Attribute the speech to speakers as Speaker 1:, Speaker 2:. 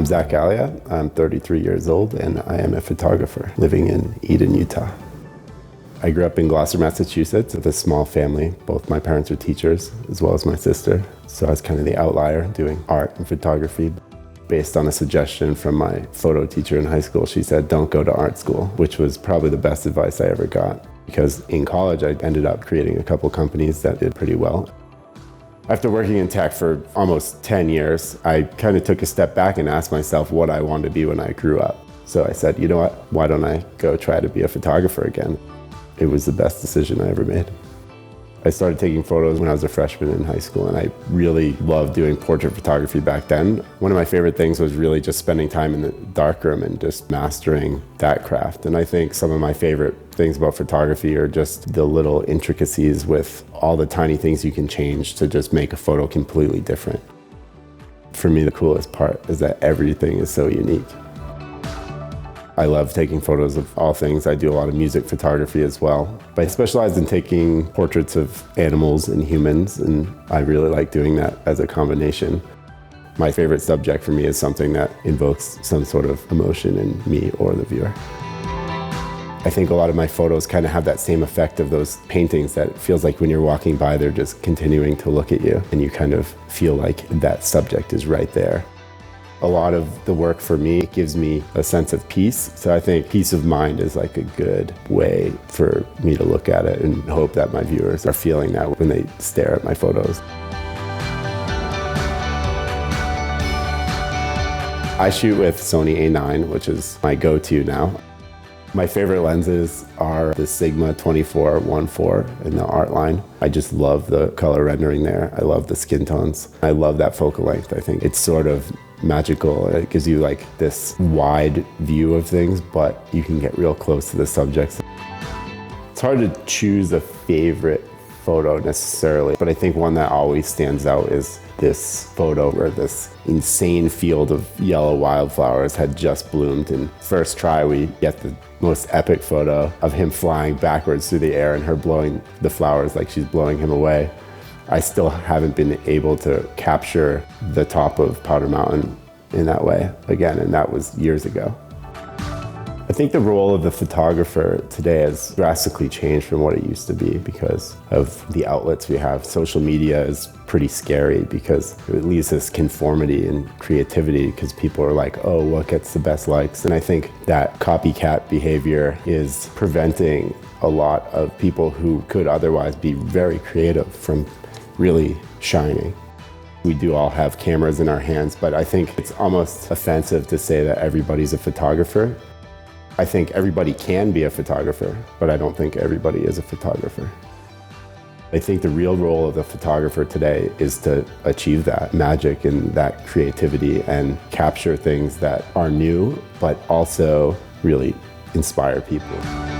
Speaker 1: I'm Sal D'Alia. I'm 33 years old and I am a photographer living in Eden, Utah. I grew up in Gloucester, Massachusetts with a small family. Both my parents are teachers as well as my sister. So I was kind of the outlier doing art and photography. Based on a suggestion from my photo teacher in high school, she said, don't go to art school, which was probably the best advice I ever got. Because in college, I ended up creating a couple companies that did pretty well. After working in tech for almost 10 years, I kind of took a step back and asked myself what I wanted to be when I grew up. So I said, you know what, why don't I go try to be a photographer again? It was the best decision I ever made. I started taking photos when I was a freshman in high school, and I really loved doing portrait photography back then. One of my favorite things was really just spending time in the darkroom and just mastering that craft. And I think some of my favorite things about photography are just the little intricacies with all the tiny things you can change to just make a photo completely different. For me, the coolest part is that everything is so unique. I love taking photos of all things. I do a lot of music photography as well. But I specialize in taking portraits of animals and humans, and I really like doing that as a combination. My favorite subject for me is something that invokes some sort of emotion in me or the viewer. I think a lot of my photos kind of have that same effect of those paintings that it feels like when you're walking by, they're just continuing to look at you, and you kind of feel like that subject is right there. A lot of the work for me gives me a sense of peace. So I think peace of mind is like a good way for me to look at it and hope that my viewers are feeling that when they stare at my photos. I shoot with Sony A9, which is my go-to now. My favorite lenses are the Sigma 24-14 in the art line. I just love the color rendering there. I love the skin tones. I love that focal length. I think it's sort of magical. It gives you like this wide view of things, but you can get real close to the subjects. It's hard to choose a favorite photo necessarily, but I think one that always stands out is this photo where this insane field of yellow wildflowers had just bloomed, and first try we get the most epic photo of him flying backwards through the air and her blowing the flowers like she's blowing him away. I still haven't been able to capture the top of Powder Mountain in that way again, and that was years ago. I think the role of the photographer today has drastically changed from what it used to be because of the outlets we have. Social media is pretty scary because it leaves this conformity and creativity because people are like, oh, what gets the best likes? And I think that copycat behavior is preventing a lot of people who could otherwise be very creative from really shining. We do all have cameras in our hands, but I think it's almost offensive to say that everybody's a photographer. I think everybody can be a photographer, but I don't think everybody is a photographer. I think the real role of the photographer today is to achieve that magic and that creativity and capture things that are new, but also really inspire people.